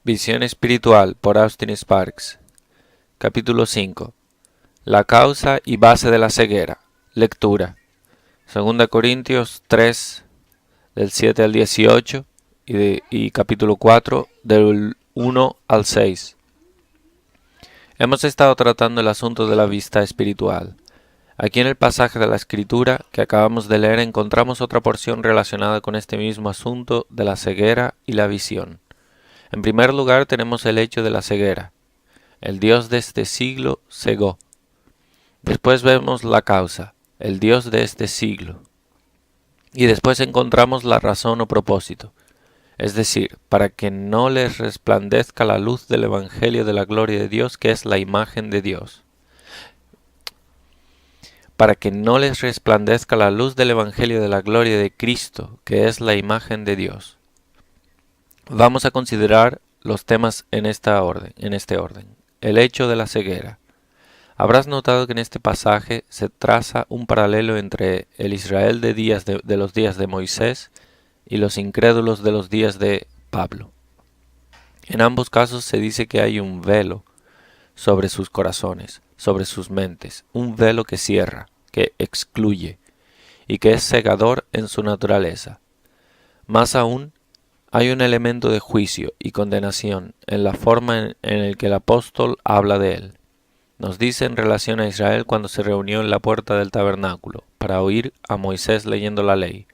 Visión espiritual por Austin Sparks. Capítulo 5. La causa y base de la ceguera. Lectura. 2 Corintios 3, del 7 al 18 y capítulo 4, del 1 al 6. Hemos estado tratando el asunto de la vista espiritual. Aquí en el pasaje de la Escritura que acabamos de leer encontramos otra porción relacionada con este mismo asunto de la ceguera y la visión. En primer lugar tenemos el hecho de la ceguera. El Dios de este siglo cegó. Después vemos la causa, el Dios de este siglo. Y después encontramos la razón o propósito, es decir, para que no les resplandezca la luz del Evangelio de la gloria de Dios, que es la imagen de Dios. Para que no les resplandezca la luz del Evangelio de la gloria de Cristo, que es la imagen de Dios. Vamos a considerar los temas en este orden. El hecho de la ceguera. Habrás notado que en este pasaje se traza un paralelo entre el Israel de los días de Moisés y los incrédulos de los días de Pablo. En ambos casos se dice que hay un velo sobre sus corazones, sobre sus mentes, un velo que cierra, que excluye y que es cegador en su naturaleza. Más aún, hay un elemento de juicio y condenación en la forma en la que el apóstol habla de él. Nos dice en relación a Israel cuando se reunió en la puerta del tabernáculo para oír a Moisés leyendo la ley,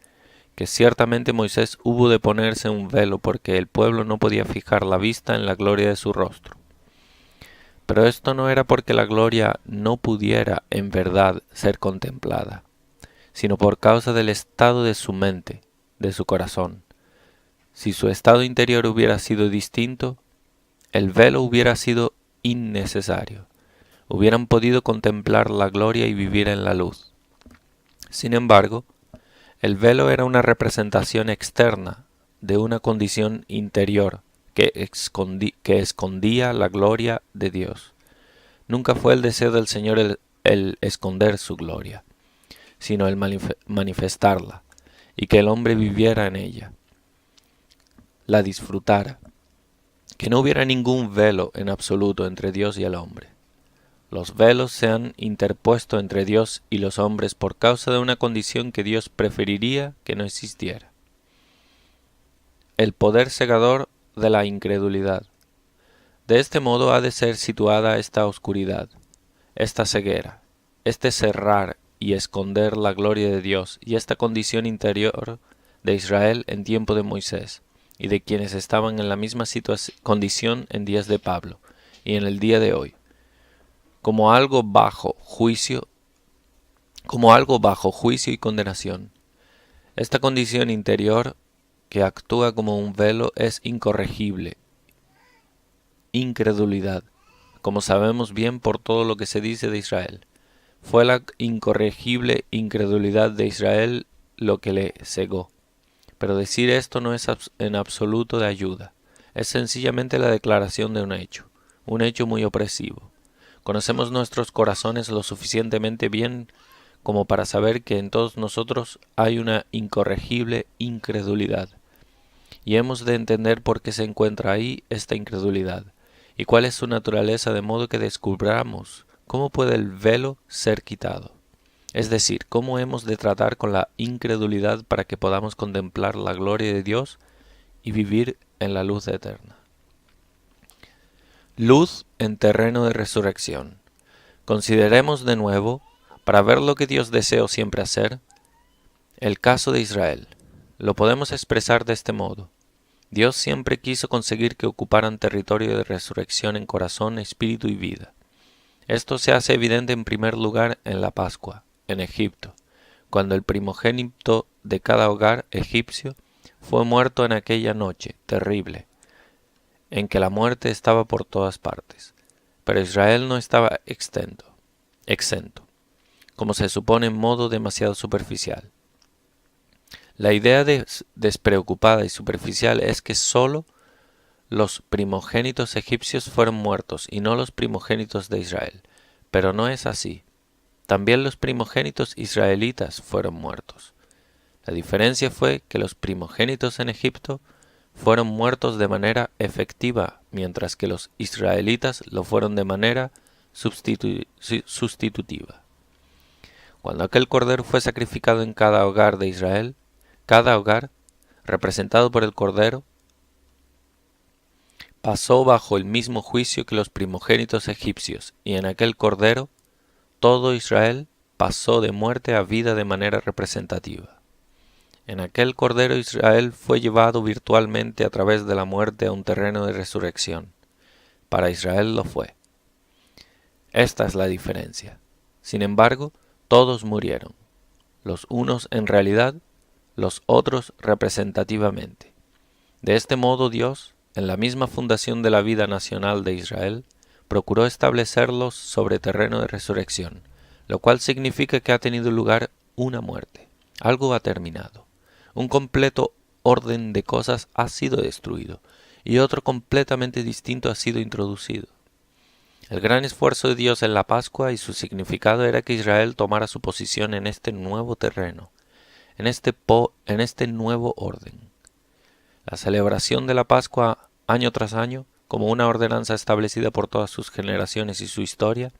que ciertamente Moisés hubo de ponerse un velo porque el pueblo no podía fijar la vista en la gloria de su rostro. Pero esto no era porque la gloria no pudiera en verdad ser contemplada, sino por causa del estado de su mente, de su corazón. Si su estado interior hubiera sido distinto, el velo hubiera sido innecesario. Hubieran podido contemplar la gloria y vivir en la luz. Sin embargo, el velo era una representación externa de una condición interior que escondía la gloria de Dios. Nunca fue el deseo del Señor el esconder su gloria, sino el manifestarla, y que el hombre viviera en ella, la disfrutara, que no hubiera ningún velo en absoluto entre Dios y el hombre. Los velos se han interpuesto entre Dios y los hombres por causa de una condición que Dios preferiría que no existiera. El poder cegador de la incredulidad. De este modo ha de ser situada esta oscuridad, esta ceguera, este cerrar y esconder la gloria de Dios y esta condición interior de Israel en tiempo de Moisés y de quienes estaban en la misma condición en días de Pablo y en el día de hoy. Como algo bajo juicio y condenación. Esta condición interior que actúa como un velo es incorregible, incredulidad, como sabemos bien por todo lo que se dice de Israel. Fue la incorregible incredulidad de Israel lo que le cegó. Pero decir esto no es en absoluto de ayuda. Es sencillamente la declaración de un hecho muy opresivo. Conocemos nuestros corazones lo suficientemente bien como para saber que en todos nosotros hay una incorregible incredulidad. Y hemos de entender por qué se encuentra ahí esta incredulidad, y cuál es su naturaleza, de modo que descubramos cómo puede el velo ser quitado. Es decir, cómo hemos de tratar con la incredulidad para que podamos contemplar la gloria de Dios y vivir en la luz eterna. Luz en terreno de resurrección. Consideremos de nuevo, para ver lo que Dios desea siempre hacer, el caso de Israel. Lo podemos expresar de este modo. Dios siempre quiso conseguir que ocuparan territorio de resurrección en corazón, espíritu y vida. Esto se hace evidente en primer lugar en la Pascua, en Egipto, cuando el primogénito de cada hogar egipcio fue muerto en aquella noche terrible, en que la muerte estaba por todas partes. Pero Israel no estaba exento, como se supone en modo demasiado superficial. La idea despreocupada y superficial es que sólo los primogénitos egipcios fueron muertos y no los primogénitos de Israel. Pero no es así. También los primogénitos israelitas fueron muertos. La diferencia fue que los primogénitos en Egipto fueron muertos de manera efectiva, mientras que los israelitas lo fueron de manera sustitutiva. Cuando aquel cordero fue sacrificado en cada hogar de Israel, cada hogar, representado por el cordero, pasó bajo el mismo juicio que los primogénitos egipcios, y en aquel cordero todo Israel pasó de muerte a vida de manera representativa. En aquel cordero Israel fue llevado virtualmente a través de la muerte a un terreno de resurrección. Para Israel lo fue. Esta es la diferencia. Sin embargo, todos murieron, los unos en realidad, los otros representativamente. De este modo Dios, en la misma fundación de la vida nacional de Israel, procuró establecerlos sobre terreno de resurrección, lo cual significa que ha tenido lugar una muerte. Algo ha terminado. Un completo orden de cosas ha sido destruido y otro completamente distinto ha sido introducido. El gran esfuerzo de Dios en la Pascua y su significado era que Israel tomara su posición en este nuevo terreno, en este nuevo orden. La celebración de la Pascua año tras año, como una ordenanza establecida por todas sus generaciones y su historia,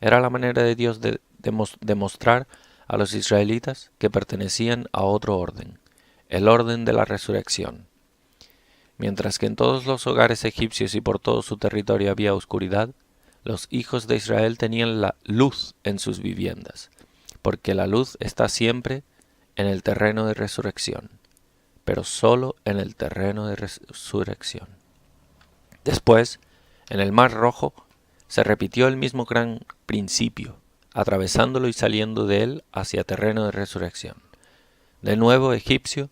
era la manera de Dios de demostrar a los israelitas que pertenecían a otro orden, el orden de la resurrección. Mientras que en todos los hogares egipcios y por todo su territorio había oscuridad, los hijos de Israel tenían la luz en sus viviendas, porque la luz está siempre en el terreno de resurrección, pero solo en el terreno de resurrección. Después, en el Mar Rojo, se repitió el mismo gran principio, atravesándolo y saliendo de él hacia terreno de resurrección. De nuevo Egipto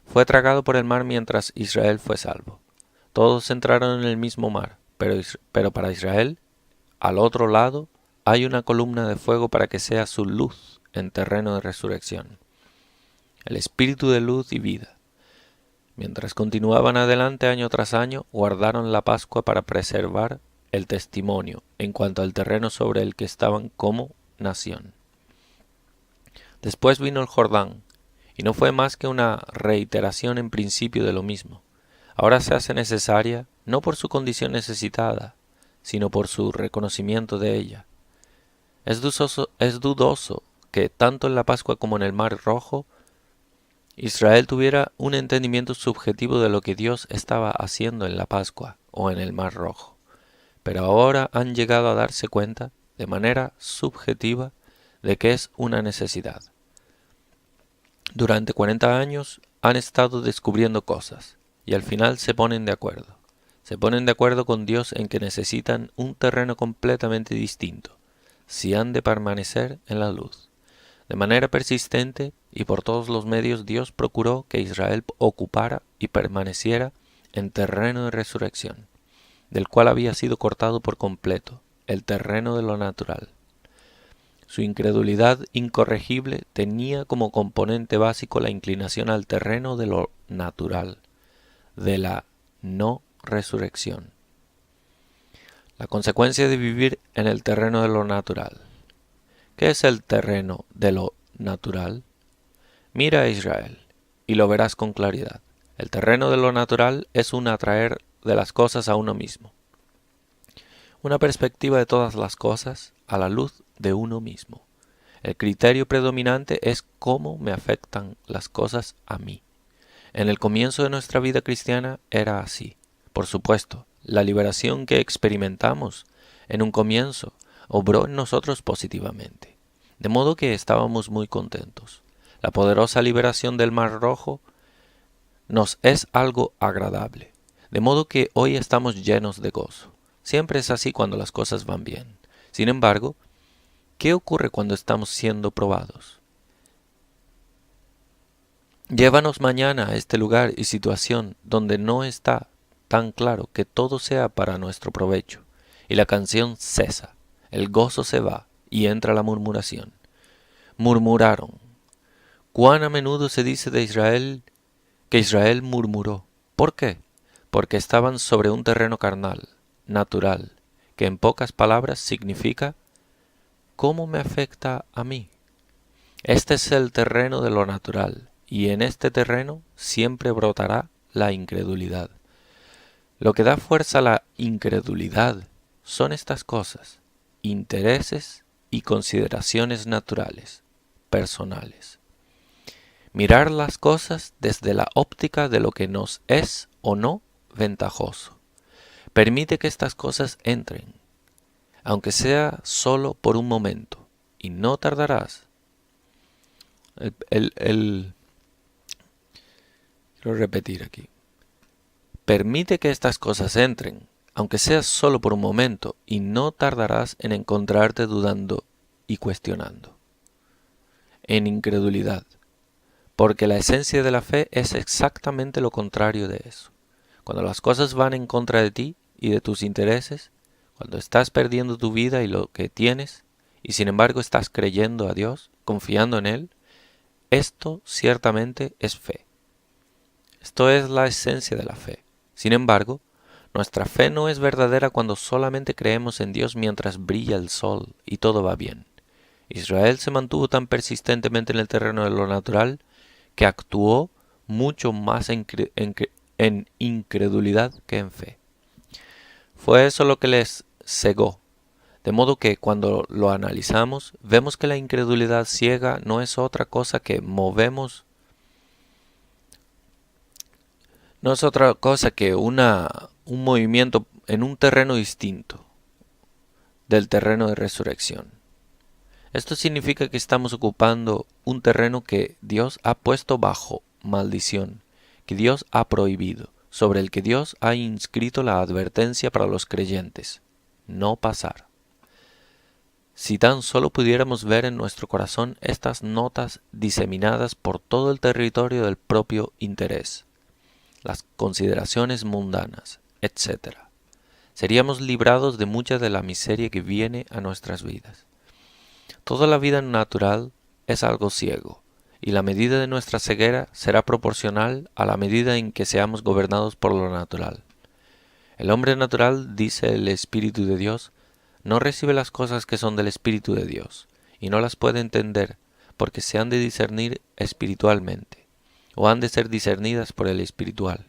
fue tragado por el mar mientras Israel fue salvo. Todos entraron en el mismo mar, pero para Israel, al otro lado, hay una columna de fuego para que sea su luz en terreno de resurrección. El espíritu de luz y vida. Mientras continuaban adelante año tras año, guardaron la Pascua para preservar el testimonio en cuanto al terreno sobre el que estaban como nación. Después vino el Jordán, y no fue más que una reiteración en principio de lo mismo. Ahora se hace necesaria, no por su condición necesitada, sino por su reconocimiento de ella. Es dudoso que tanto en la Pascua como en el Mar Rojo, Israel tuviera un entendimiento subjetivo de lo que Dios estaba haciendo en la Pascua o en el Mar Rojo. Pero ahora han llegado a darse cuenta, de manera subjetiva, de que es una necesidad. Durante 40 años han estado descubriendo cosas, y al final se ponen de acuerdo. Se ponen de acuerdo con Dios en que necesitan un terreno completamente distinto, si han de permanecer en la luz. De manera persistente y por todos los medios Dios procuró que Israel ocupara y permaneciera en terreno de resurrección, del cual había sido cortado por completo, el terreno de lo natural. Su incredulidad incorregible tenía como componente básico la inclinación al terreno de lo natural, de la no resurrección. La consecuencia de vivir en el terreno de lo natural. ¿Qué es el terreno de lo natural? Mira a Israel y lo verás con claridad. El terreno de lo natural es un atraer de las cosas a uno mismo. Una perspectiva de todas las cosas a la luz de uno mismo. El criterio predominante es cómo me afectan las cosas a mí. En el comienzo de nuestra vida cristiana era así. Por supuesto, la liberación que experimentamos en un comienzo obró en nosotros positivamente, de modo que estábamos muy contentos. La poderosa liberación del Mar Rojo nos es algo agradable, de modo que hoy estamos llenos de gozo. Siempre es así cuando las cosas van bien. Sin embargo, ¿qué ocurre cuando estamos siendo probados? Llévanos mañana a este lugar y situación donde no está tan claro que todo sea para nuestro provecho, y la canción cesa, el gozo se va y entra la murmuración. Murmuraron. ¿Cuán a menudo se dice de Israel que Israel murmuró? ¿Por qué? Porque estaban sobre un terreno carnal, natural, que en pocas palabras significa ¿cómo me afecta a mí? Este es el terreno de lo natural, y en este terreno siempre brotará la incredulidad. Lo que da fuerza a la incredulidad son estas cosas: intereses y consideraciones naturales, personales. Mirar las cosas desde la óptica de lo que nos es o no ventajoso. Permite que estas cosas entren, aunque sea solo por un momento, y no tardarás. Quiero repetir aquí. Permite que estas cosas entren, aunque sea solo por un momento, y no tardarás en encontrarte dudando y cuestionando, en incredulidad, porque la esencia de la fe es exactamente lo contrario de eso. Cuando las cosas van en contra de ti y de tus intereses, cuando estás perdiendo tu vida y lo que tienes, y sin embargo estás creyendo a Dios, confiando en Él, esto ciertamente es fe. Esto es la esencia de la fe. Sin embargo, nuestra fe no es verdadera cuando solamente creemos en Dios mientras brilla el sol y todo va bien. Israel se mantuvo tan persistentemente en el terreno de lo natural que actuó mucho más en incredulidad que en fe. Fue eso lo que les cegó, de modo que cuando lo analizamos, vemos que la incredulidad ciega no es otra cosa que un movimiento en un terreno distinto del terreno de resurrección. Esto significa que estamos ocupando un terreno que Dios ha puesto bajo maldición, que Dios ha prohibido, sobre el que Dios ha inscrito la advertencia para los creyentes: no pasar. Si tan solo pudiéramos ver en nuestro corazón estas notas diseminadas por todo el territorio del propio interés, las consideraciones mundanas, etc., seríamos librados de mucha de la miseria que viene a nuestras vidas. Toda la vida natural es algo ciego, y la medida de nuestra ceguera será proporcional a la medida en que seamos gobernados por lo natural. El hombre natural, dice el Espíritu de Dios, no recibe las cosas que son del Espíritu de Dios, y no las puede entender, porque se han de discernir espiritualmente, o han de ser discernidas por el espiritual.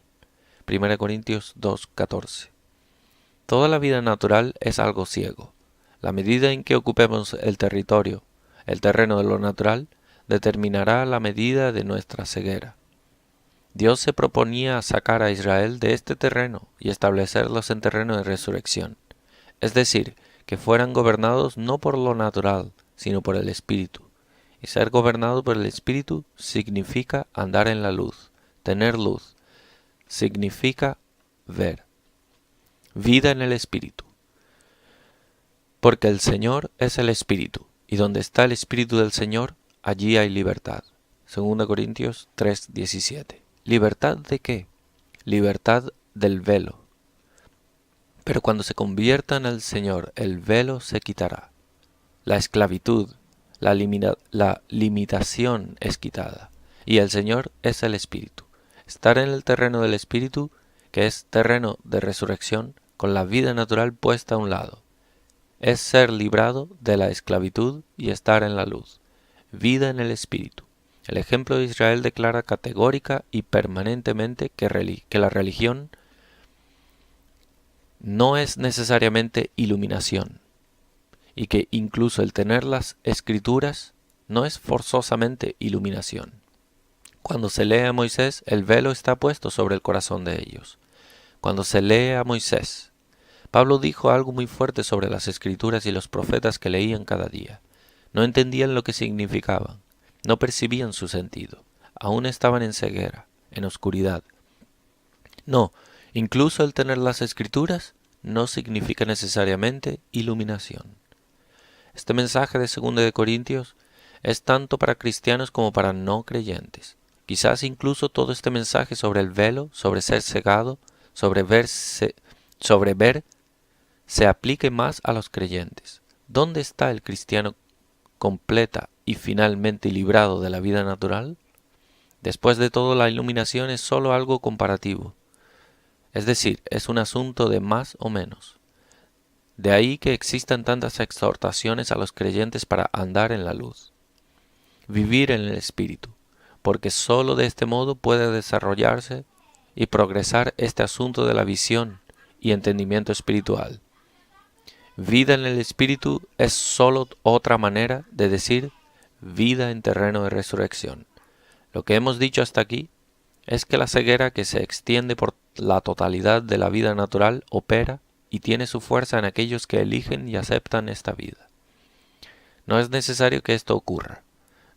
1 Corintios 2:14. Toda la vida natural es algo ciego. La medida en que ocupemos el terreno de lo natural, determinará la medida de nuestra ceguera. Dios se proponía sacar a Israel de este terreno y establecerlos en terreno de resurrección, es decir, que fueran gobernados no por lo natural, sino por el Espíritu. Y ser gobernado por el Espíritu significa andar en la luz, tener luz, significa ver. Vida en el Espíritu. Porque el Señor es el Espíritu, y donde está el Espíritu del Señor, allí hay libertad. 2 Corintios 3:17. ¿Libertad de qué? Libertad del velo. Pero cuando se conviertan al Señor, el velo se quitará. La esclavitud, la limitación es quitada, y el Señor es el Espíritu. Estar en el terreno del Espíritu, que es terreno de resurrección, con la vida natural puesta a un lado, es ser librado de la esclavitud y estar en la luz. Vida en el Espíritu. El ejemplo de Israel declara categórica y permanentemente que la religión no es necesariamente iluminación, y que incluso el tener las escrituras no es forzosamente iluminación. Cuando se lee a Moisés, el velo está puesto sobre el corazón de ellos. Cuando se lee a Moisés, Pablo dijo algo muy fuerte sobre las escrituras y los profetas que leían cada día. No entendían lo que significaban, no percibían su sentido, aún estaban en ceguera, en oscuridad. No, incluso el tener las escrituras no significa necesariamente iluminación. Este mensaje de 2 de Corintios es tanto para cristianos como para no creyentes. Quizás incluso todo este mensaje sobre el velo, sobre ser cegado, sobre ver, se aplique más a los creyentes. ¿Dónde está el cristiano completa y finalmente librado de la vida natural? Después de todo, la iluminación es solo algo comparativo, es decir, es un asunto de más o menos. De ahí que existan tantas exhortaciones a los creyentes para andar en la luz, vivir en el Espíritu, porque sólo de este modo puede desarrollarse y progresar este asunto de la visión y entendimiento espiritual. Vida en el Espíritu es sólo otra manera de decir vida en terreno de resurrección. Lo que hemos dicho hasta aquí es que la ceguera que se extiende por la totalidad de la vida natural opera y tiene su fuerza en aquellos que eligen y aceptan esta vida. No es necesario que esto ocurra.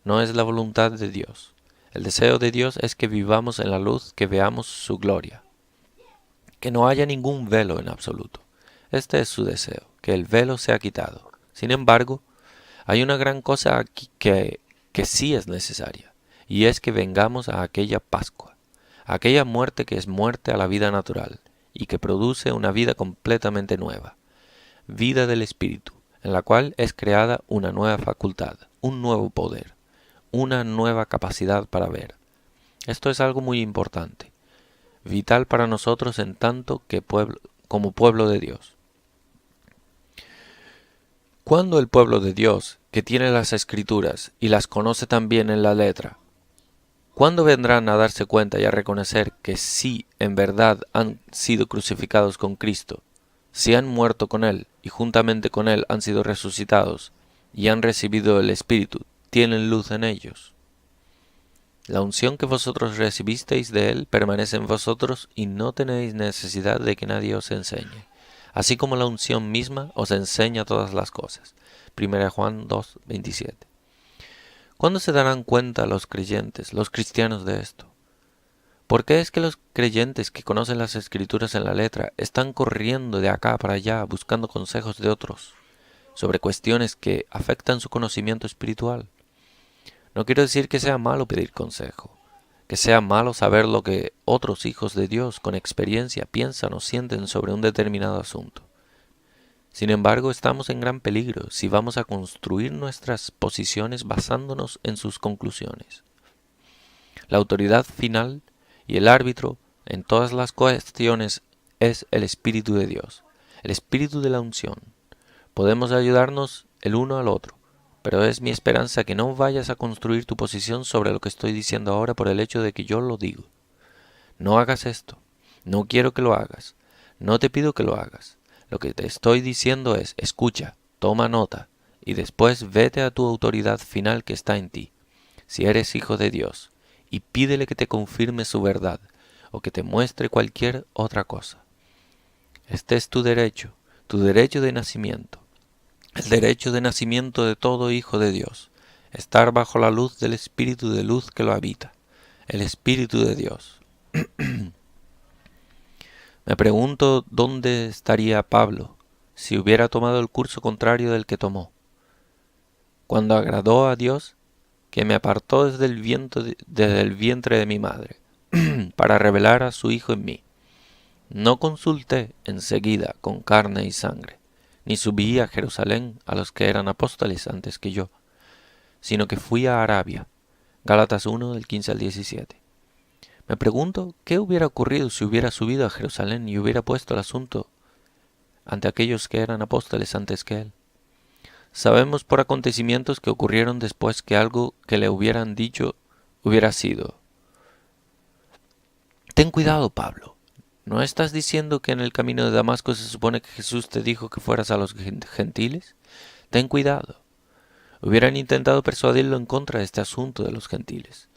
No es la voluntad de Dios. El deseo de Dios es que vivamos en la luz, que veamos su gloria. Que no haya ningún velo en absoluto. Este es su deseo, que el velo sea quitado. Sin embargo, hay una gran cosa aquí que sí es necesaria, y es que vengamos a aquella Pascua, a aquella muerte que es muerte a la vida natural, y que produce una vida completamente nueva, vida del Espíritu, en la cual es creada una nueva facultad, un nuevo poder, una nueva capacidad para ver. Esto es algo muy importante, vital para nosotros en tanto que como pueblo de Dios. Cuando el pueblo de Dios, que tiene las Escrituras y las conoce también en la letra, ¿cuándo vendrán a darse cuenta y a reconocer que sí, en verdad, han sido crucificados con Cristo, si han muerto con Él y juntamente con Él han sido resucitados y han recibido el Espíritu, tienen luz en ellos? La unción que vosotros recibisteis de Él permanece en vosotros y no tenéis necesidad de que nadie os enseñe, así como la unción misma os enseña todas las cosas. 1 Juan 2, 27. ¿Cuándo se darán cuenta los creyentes, los cristianos de esto? ¿Por qué es que los creyentes que conocen las Escrituras en la letra están corriendo de acá para allá buscando consejos de otros sobre cuestiones que afectan su conocimiento espiritual? No quiero decir que sea malo pedir consejo, que sea malo saber lo que otros hijos de Dios con experiencia piensan o sienten sobre un determinado asunto. Sin embargo, estamos en gran peligro si vamos a construir nuestras posiciones basándonos en sus conclusiones. La autoridad final y el árbitro en todas las cuestiones es el Espíritu de Dios, el Espíritu de la unción. Podemos ayudarnos el uno al otro, pero es mi esperanza que no vayas a construir tu posición sobre lo que estoy diciendo ahora por el hecho de que yo lo digo. No hagas esto. No quiero que lo hagas. No te pido que lo hagas. Lo que te estoy diciendo es, escucha, toma nota, y después vete a tu autoridad final que está en ti, si eres hijo de Dios, y pídele que te confirme su verdad, o que te muestre cualquier otra cosa. Este es tu derecho de nacimiento, el derecho de nacimiento de todo hijo de Dios, estar bajo la luz del Espíritu de luz que lo habita, el Espíritu de Dios. Me pregunto dónde estaría Pablo si hubiera tomado el curso contrario del que tomó. Cuando agradó a Dios, que me apartó desde el vientre de mi madre, para revelar a su Hijo en mí. No consulté enseguida con carne y sangre, ni subí a Jerusalén a los que eran apóstoles antes que yo, sino que fui a Arabia. Gálatas 1, del 15 al 17. Me pregunto qué hubiera ocurrido si hubiera subido a Jerusalén y hubiera puesto el asunto ante aquellos que eran apóstoles antes que él. Sabemos por acontecimientos que ocurrieron después que algo que le hubieran dicho hubiera sido: ten cuidado, Pablo. ¿No estás diciendo que en el camino de Damasco se supone que Jesús te dijo que fueras a los gentiles? Ten cuidado. Hubieran intentado persuadirlo en contra de este asunto de los gentiles.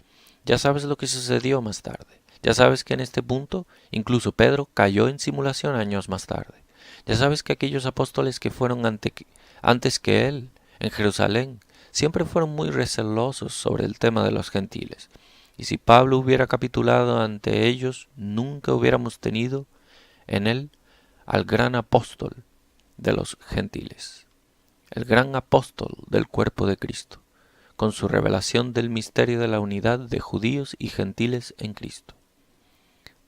Ya sabes lo que sucedió más tarde. Ya sabes que en este punto incluso Pedro cayó en simulación años más tarde. Ya sabes que aquellos apóstoles que fueron antes que él en Jerusalén siempre fueron muy recelosos sobre el tema de los gentiles. Y si Pablo hubiera capitulado ante ellos, nunca hubiéramos tenido en él al gran apóstol de los gentiles, el gran apóstol del cuerpo de Cristo, con su revelación del misterio de la unidad de judíos y gentiles en Cristo.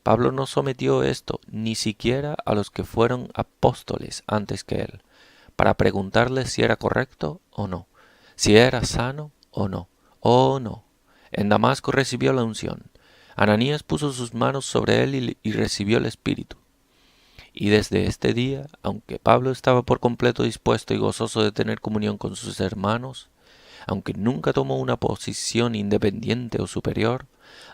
Pablo no sometió esto ni siquiera a los que fueron apóstoles antes que él, para preguntarles si era correcto o no, si era sano o no. Oh, no. En Damasco recibió la unción. Ananías puso sus manos sobre él y recibió el Espíritu. Y desde este día, aunque Pablo estaba por completo dispuesto y gozoso de tener comunión con sus hermanos, aunque nunca tomó una posición independiente o superior,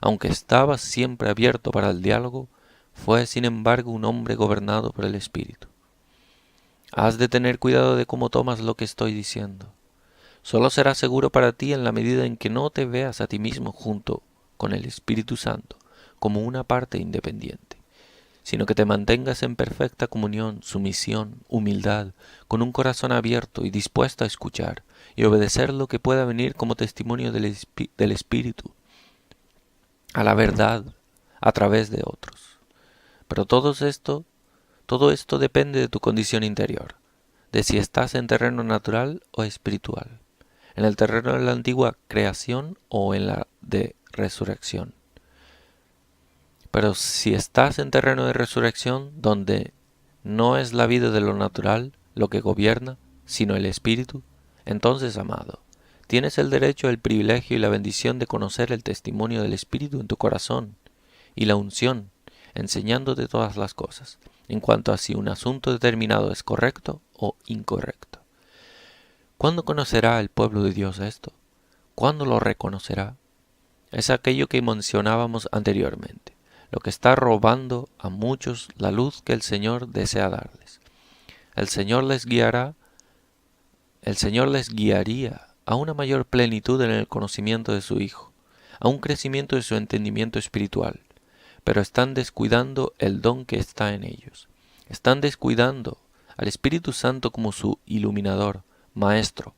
aunque estaba siempre abierto para el diálogo, fue sin embargo un hombre gobernado por el Espíritu. Has de tener cuidado de cómo tomas lo que estoy diciendo. Solo será seguro para ti en la medida en que no te veas a ti mismo junto con el Espíritu Santo como una parte independiente, sino que te mantengas en perfecta comunión, sumisión, humildad, con un corazón abierto y dispuesto a escuchar y obedecer lo que pueda venir como testimonio del Espíritu a la verdad a través de otros. Pero todo esto depende de tu condición interior, de si estás en terreno natural o espiritual, en el terreno de la antigua creación o en la de resurrección. Pero si estás en terreno de resurrección, donde no es la vida de lo natural lo que gobierna, sino el Espíritu, entonces, amado, tienes el derecho, el privilegio y la bendición de conocer el testimonio del Espíritu en tu corazón y la unción, enseñándote todas las cosas, en cuanto a si un asunto determinado es correcto o incorrecto. ¿Cuándo conocerá el pueblo de Dios esto? ¿Cuándo lo reconocerá? Es aquello que mencionábamos anteriormente, lo que está robando a muchos la luz que el Señor desea darles. El Señor les guiaría a una mayor plenitud en el conocimiento de su Hijo, a un crecimiento de su entendimiento espiritual, pero están descuidando el don que está en ellos. Están descuidando al Espíritu Santo como su iluminador, maestro,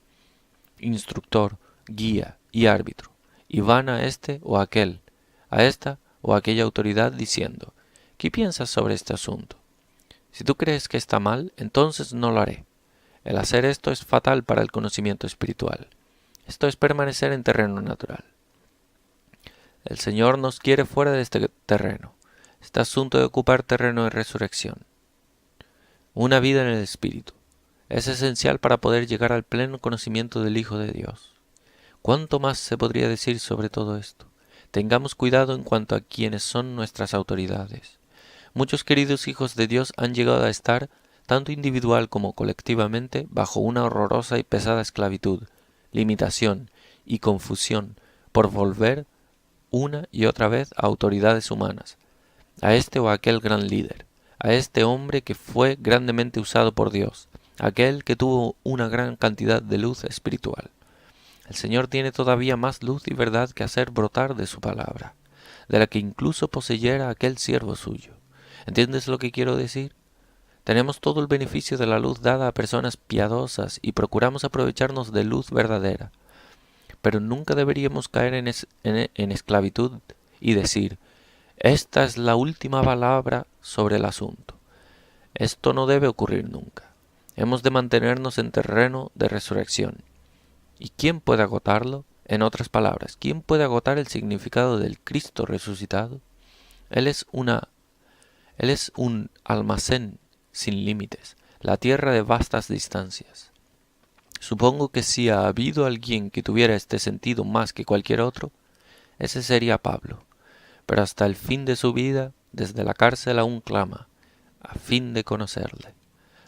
instructor, guía y árbitro, y van a este o aquel, a esta o aquella autoridad diciendo: ¿qué piensas sobre este asunto? Si tú crees que está mal, entonces no lo haré. El hacer esto es fatal para el conocimiento espiritual. Esto es permanecer en terreno natural. El Señor nos quiere fuera de este terreno. Este asunto de ocupar terreno de resurrección. Una vida en el Espíritu. Es esencial para poder llegar al pleno conocimiento del Hijo de Dios. ¿Cuánto más se podría decir sobre todo esto? Tengamos cuidado en cuanto a quiénes son nuestras autoridades. Muchos queridos hijos de Dios han llegado a estar, tanto individual como colectivamente, bajo una horrorosa y pesada esclavitud, limitación y confusión por volver una y otra vez a autoridades humanas, a este o a aquel gran líder, a este hombre que fue grandemente usado por Dios, aquel que tuvo una gran cantidad de luz espiritual. El Señor tiene todavía más luz y verdad que hacer brotar de su palabra, de la que incluso poseyera aquel siervo suyo. ¿Entiendes lo que quiero decir? Tenemos todo el beneficio de la luz dada a personas piadosas y procuramos aprovecharnos de luz verdadera, pero nunca deberíamos caer en esclavitud y decir: esta es la última palabra sobre el asunto. Esto no debe ocurrir nunca. Hemos de mantenernos en terreno de resurrección. ¿Y quién puede agotarlo? En otras palabras, ¿quién puede agotar el significado del Cristo resucitado? Él es un almacén sin límites, la tierra de vastas distancias. Supongo que si ha habido alguien que tuviera este sentido más que cualquier otro, ese sería Pablo. Pero hasta el fin de su vida, desde la cárcel aún clama, a fin de conocerle.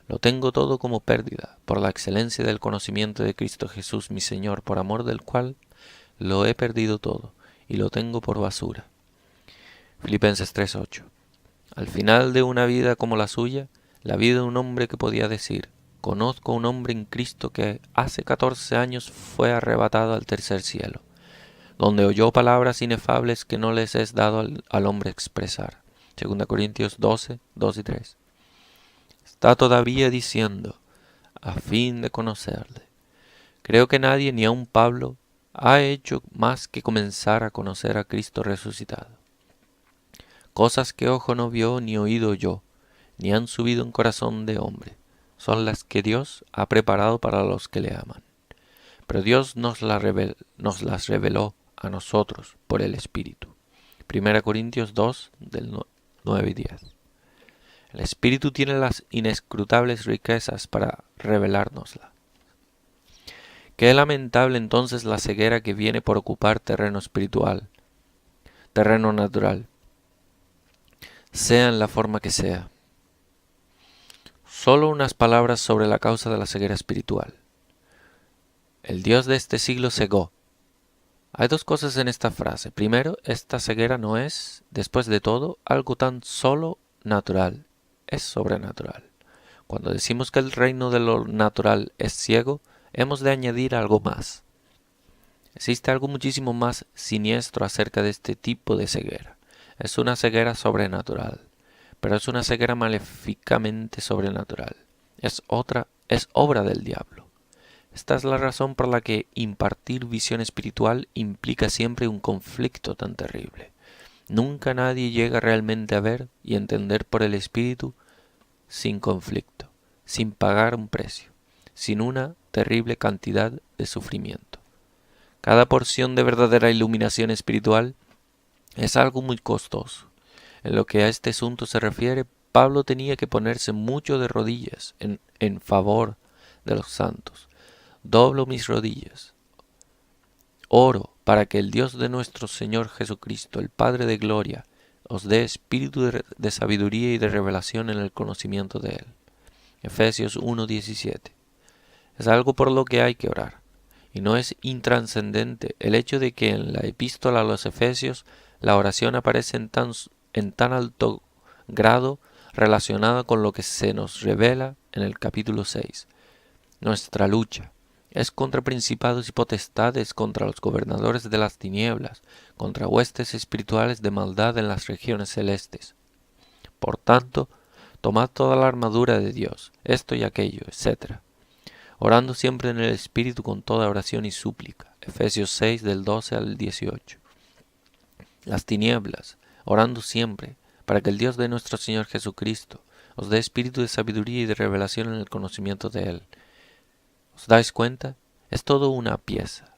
Lo tengo todo como pérdida, por la excelencia del conocimiento de Cristo Jesús mi Señor, por amor del cual lo he perdido todo, y lo tengo por basura. Filipenses 3:8. Al final de una vida como la suya, la vida de un hombre que podía decir: conozco a un hombre en Cristo que hace 14 años fue arrebatado al tercer cielo, donde oyó palabras inefables que no les es dado al hombre expresar. 2 Corintios 12, 2 y 3. Está todavía diciendo: a fin de conocerle. Creo que nadie, ni aun Pablo, ha hecho más que comenzar a conocer a Cristo resucitado. Cosas que ojo no vio ni oído oyó, ni han subido en corazón de hombre, son las que Dios ha preparado para los que le aman. Pero Dios nos las reveló a nosotros por el Espíritu. 1 Corintios 2, del 9 y 10. El Espíritu tiene las inescrutables riquezas para revelárnosla. Qué lamentable entonces la ceguera que viene por ocupar terreno espiritual, terreno natural, sea en la forma que sea. Solo unas palabras sobre la causa de la ceguera espiritual. El Dios de este siglo cegó. Hay dos cosas en esta frase. Primero, esta ceguera no es, después de todo, algo tan solo natural, es sobrenatural. Cuando decimos que el reino de lo natural es ciego, hemos de añadir algo más. Existe algo muchísimo más siniestro acerca de este tipo de ceguera. Es una ceguera sobrenatural, pero es una ceguera maléficamente sobrenatural. Es obra del diablo. Esta es la razón por la que impartir visión espiritual implica siempre un conflicto tan terrible. Nunca nadie llega realmente a ver y entender por el Espíritu sin conflicto, sin pagar un precio, sin una terrible cantidad de sufrimiento. Cada porción de verdadera iluminación espiritual es algo muy costoso. En lo que a este asunto se refiere, Pablo tenía que ponerse mucho de rodillas en favor de los santos. Doblo mis rodillas. Oro para que el Dios de nuestro Señor Jesucristo, el Padre de gloria, os dé espíritu de sabiduría y de revelación en el conocimiento de Él. Efesios 1:17. Es algo por lo que hay que orar. Y no es intranscendente el hecho de que en la epístola a los Efesios la oración aparece en tan alto grado relacionada con lo que se nos revela en el capítulo 6. Nuestra lucha es contra principados y potestades, contra los gobernadores de las tinieblas, contra huestes espirituales de maldad en las regiones celestes. Por tanto, tomad toda la armadura de Dios, esto y aquello, etc., orando siempre en el Espíritu con toda oración y súplica. Efesios 6 del 12 al 18. Las tinieblas, orando siempre, para que el Dios de nuestro Señor Jesucristo os dé espíritu de sabiduría y de revelación en el conocimiento de Él. ¿Os dais cuenta? Es todo una pieza.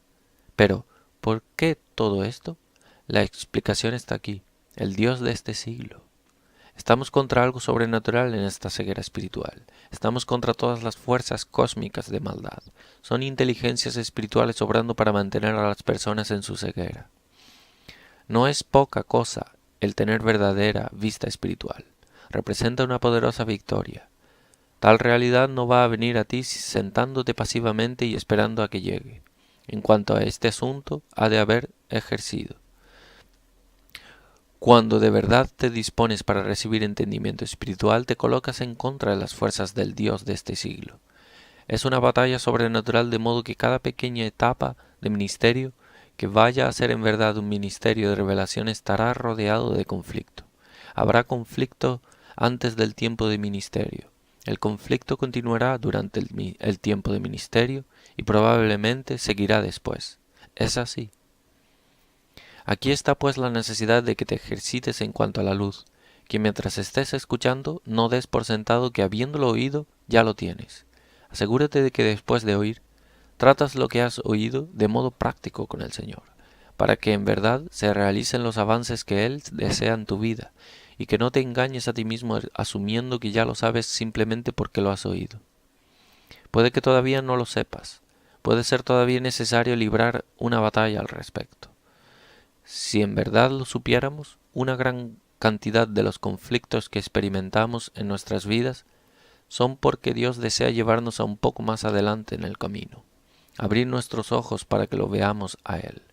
Pero, ¿por qué todo esto? La explicación está aquí. El Dios de este siglo. Estamos contra algo sobrenatural en esta ceguera espiritual. Estamos contra todas las fuerzas cósmicas de maldad. Son inteligencias espirituales obrando para mantener a las personas en su ceguera. No es poca cosa el tener verdadera vista espiritual. Representa una poderosa victoria. Tal realidad no va a venir a ti sentándote pasivamente y esperando a que llegue. En cuanto a este asunto, ha de haber ejercido. Cuando de verdad te dispones para recibir entendimiento espiritual, te colocas en contra de las fuerzas del Dios de este siglo. Es una batalla sobrenatural, de modo que cada pequeña etapa de ministerio que vaya a ser en verdad un ministerio de revelación estará rodeado de conflicto. Habrá conflicto antes del tiempo de ministerio. El conflicto continuará durante el tiempo de ministerio y probablemente seguirá después. Es así. Aquí está pues la necesidad de que te ejercites en cuanto a la luz, que mientras estés escuchando no des por sentado que habiéndolo oído ya lo tienes. Asegúrate de que después de oír, tratas lo que has oído de modo práctico con el Señor, para que en verdad se realicen los avances que Él desea en tu vida, y que no te engañes a ti mismo asumiendo que ya lo sabes simplemente porque lo has oído. Puede que todavía no lo sepas, puede ser todavía necesario librar una batalla al respecto. Si en verdad lo supiéramos, una gran cantidad de los conflictos que experimentamos en nuestras vidas son porque Dios desea llevarnos a un poco más adelante en el camino, abrir nuestros ojos para que lo veamos a Él,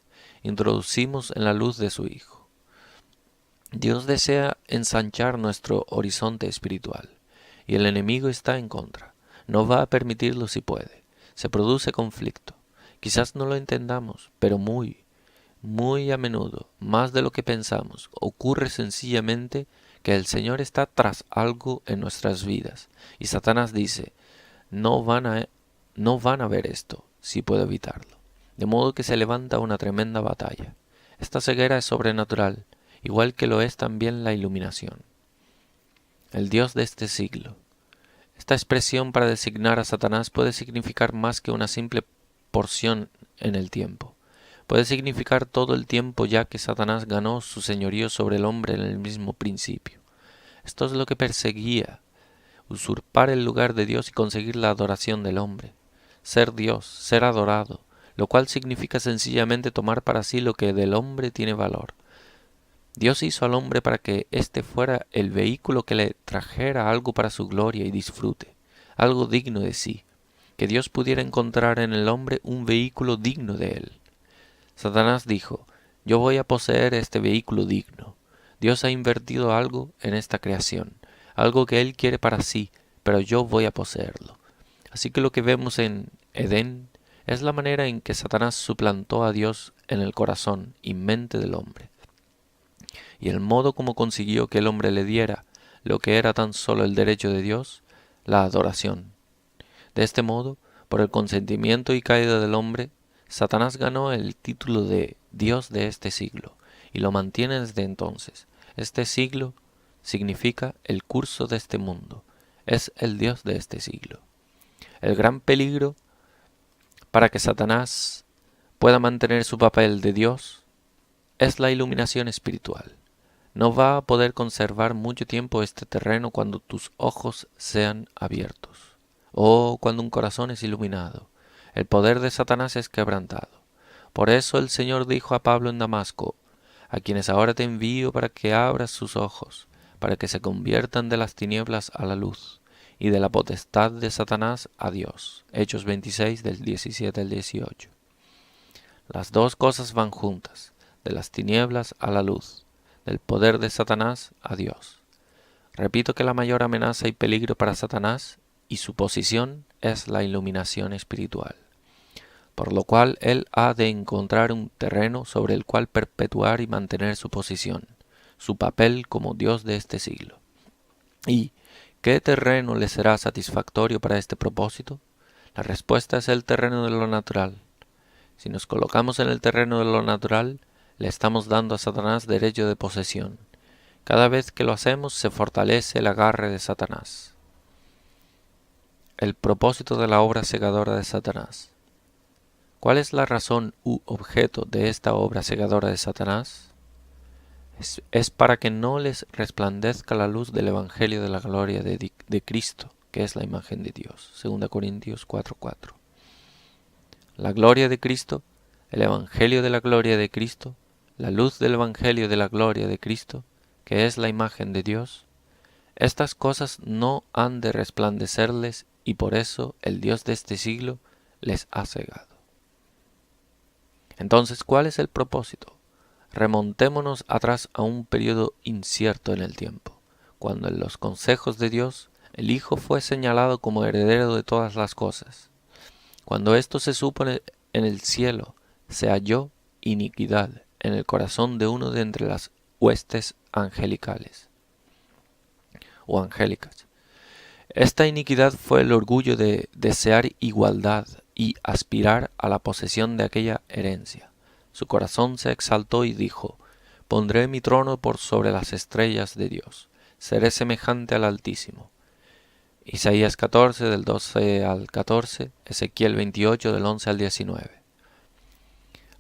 introducimos en la luz de su Hijo. Dios desea ensanchar nuestro horizonte espiritual, y el enemigo está en contra. No va a permitirlo si puede. Se produce conflicto. Quizás no lo entendamos, pero muy a menudo, más de lo que pensamos, ocurre sencillamente que el Señor está tras algo en nuestras vidas, y Satanás dice, no van a ver esto, si puedo evitarlo. De modo que se levanta una tremenda batalla. Esta ceguera es sobrenatural, igual que lo es también la iluminación. El Dios de este siglo. Esta expresión para designar a Satanás puede significar más que una simple porción en el tiempo. Puede significar todo el tiempo, ya que Satanás ganó su señorío sobre el hombre en el mismo principio. Esto es lo que perseguía: usurpar el lugar de Dios y conseguir la adoración del hombre. Ser Dios, ser adorado, lo cual significa sencillamente tomar para sí lo que del hombre tiene valor. Dios hizo al hombre para que éste fuera el vehículo que le trajera algo para su gloria y disfrute, algo digno de sí. que Dios pudiera encontrar en el hombre un vehículo digno de él. Satanás dijo: yo voy a poseer este vehículo digno. Dios ha invertido algo en esta creación, algo que Él quiere para sí, pero yo voy a poseerlo. Así que lo que vemos en Edén es la manera en que Satanás suplantó a Dios en el corazón y mente del hombre, y el modo como consiguió que el hombre le diera lo que era tan solo el derecho de Dios, la adoración. De este modo, por el consentimiento y caída del hombre, Satanás ganó el título de Dios de este siglo, y lo mantiene desde entonces. Este siglo significa el curso de este mundo, es el Dios de este siglo. El gran peligro para que Satanás pueda mantener su papel de Dios es la iluminación espiritual. No va a poder conservar mucho tiempo este terreno cuando tus ojos sean abiertos, o cuando un corazón es iluminado. El poder de Satanás es quebrantado. Por eso el Señor dijo a Pablo en Damasco: a quienes ahora te envío para que abras sus ojos, para que se conviertan de las tinieblas a la luz, y de la potestad de Satanás a Dios. Hechos 26 del 17 al 18. Las dos cosas van juntas, de las tinieblas a la luz, del poder de Satanás a Dios. Repito que la mayor amenaza y peligro para Satanás y su posición es la iluminación espiritual, por lo cual él ha de encontrar un terreno sobre el cual perpetuar y mantener su posición, su papel como Dios de este siglo. ¿Y qué terreno le será satisfactorio para este propósito? La respuesta es el terreno de lo natural. Si nos colocamos en el terreno de lo natural, le estamos dando a Satanás derecho de posesión. Cada vez que lo hacemos, se fortalece el agarre de Satanás. El propósito de la obra cegadora de Satanás. ¿Cuál es la razón u objeto de esta obra cegadora de Satanás? Es para que no les resplandezca la luz del Evangelio de la gloria de Cristo, que es la imagen de Dios. 2 Corintios 4:4. La gloria de Cristo, el Evangelio de la gloria de Cristo, la luz del Evangelio de la gloria de Cristo, que es la imagen de Dios, estas cosas no han de resplandecerles, y por eso el Dios de este siglo les ha cegado. Entonces, ¿cuál es el propósito? Remontémonos atrás a un periodo incierto en el tiempo, cuando en los consejos de Dios el Hijo fue señalado como heredero de todas las cosas. Cuando esto se supo en el cielo, se halló iniquidad en el corazón de uno de entre las huestes angelicales o angélicas. Esta iniquidad fue el orgullo de desear igualdad y aspirar a la posesión de aquella herencia. Su corazón se exaltó y dijo: pondré mi trono por sobre las estrellas de Dios, seré semejante al Altísimo. Isaías 14 del 12 al 14, Ezequiel 28 del 11 al 19.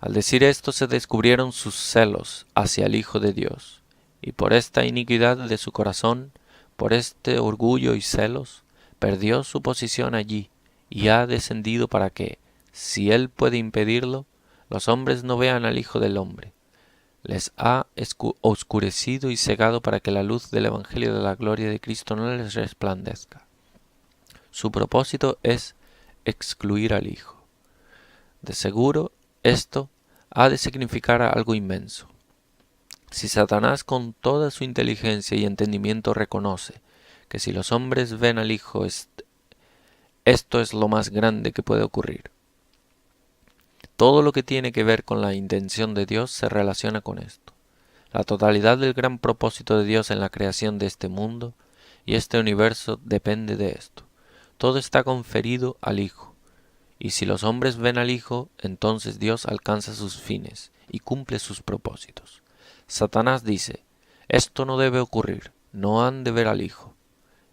Al decir esto se descubrieron sus celos hacia el Hijo de Dios, y por esta iniquidad de su corazón, por este orgullo y celos, perdió su posición allí, y ha descendido para que, si él puede impedirlo, los hombres no vean al Hijo del Hombre. Les ha oscurecido y cegado para que la luz del Evangelio de la gloria de Cristo no les resplandezca. Su propósito es excluir al Hijo. De seguro, esto ha de significar algo inmenso. Si Satanás con toda su inteligencia y entendimiento reconoce que si los hombres ven al Hijo, esto es lo más grande que puede ocurrir. Todo lo que tiene que ver con la intención de Dios se relaciona con esto. La totalidad del gran propósito de Dios en la creación de este mundo y este universo depende de esto. Todo está conferido al Hijo, y si los hombres ven al Hijo, entonces Dios alcanza sus fines y cumple sus propósitos. Satanás dice: esto no debe ocurrir, no han de ver al Hijo.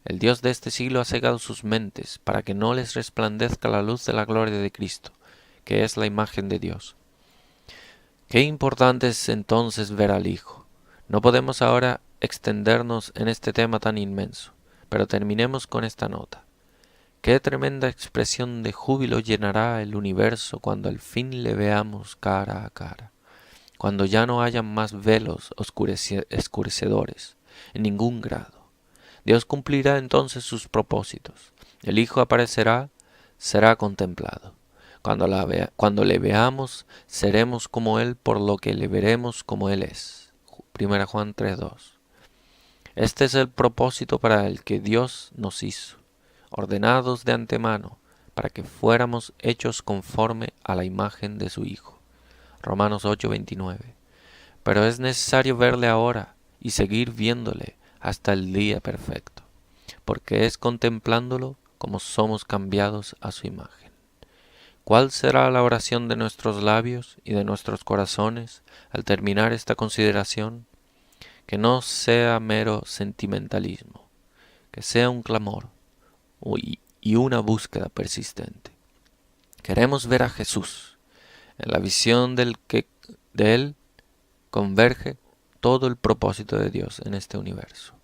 El Dios de este siglo ha cegado sus mentes para que no les resplandezca la luz de la gloria de Cristo, que es la imagen de Dios. Qué importante es entonces ver al Hijo. No podemos ahora extendernos en este tema tan inmenso, pero terminemos con esta nota. Qué tremenda expresión de júbilo llenará el universo cuando al fin le veamos cara a cara, cuando ya no hayan más velos oscurecedores en ningún grado. Dios cumplirá entonces sus propósitos. El Hijo aparecerá, será contemplado. Cuando le veamos, seremos como Él por lo que le veremos como Él es. 1 Juan 3:2. Este es el propósito para el que Dios nos hizo, ordenados de antemano, para que fuéramos hechos conforme a la imagen de su Hijo. Romanos 8:29. Pero es necesario verle ahora y seguir viéndole hasta el día perfecto, porque es contemplándolo como somos cambiados a su imagen. ¿Cuál será la oración de nuestros labios y de nuestros corazones al terminar esta consideración? Que no sea mero sentimentalismo, que sea un clamor y una búsqueda persistente. Queremos ver a Jesús. En la visión de Él converge todo el propósito de Dios en este universo.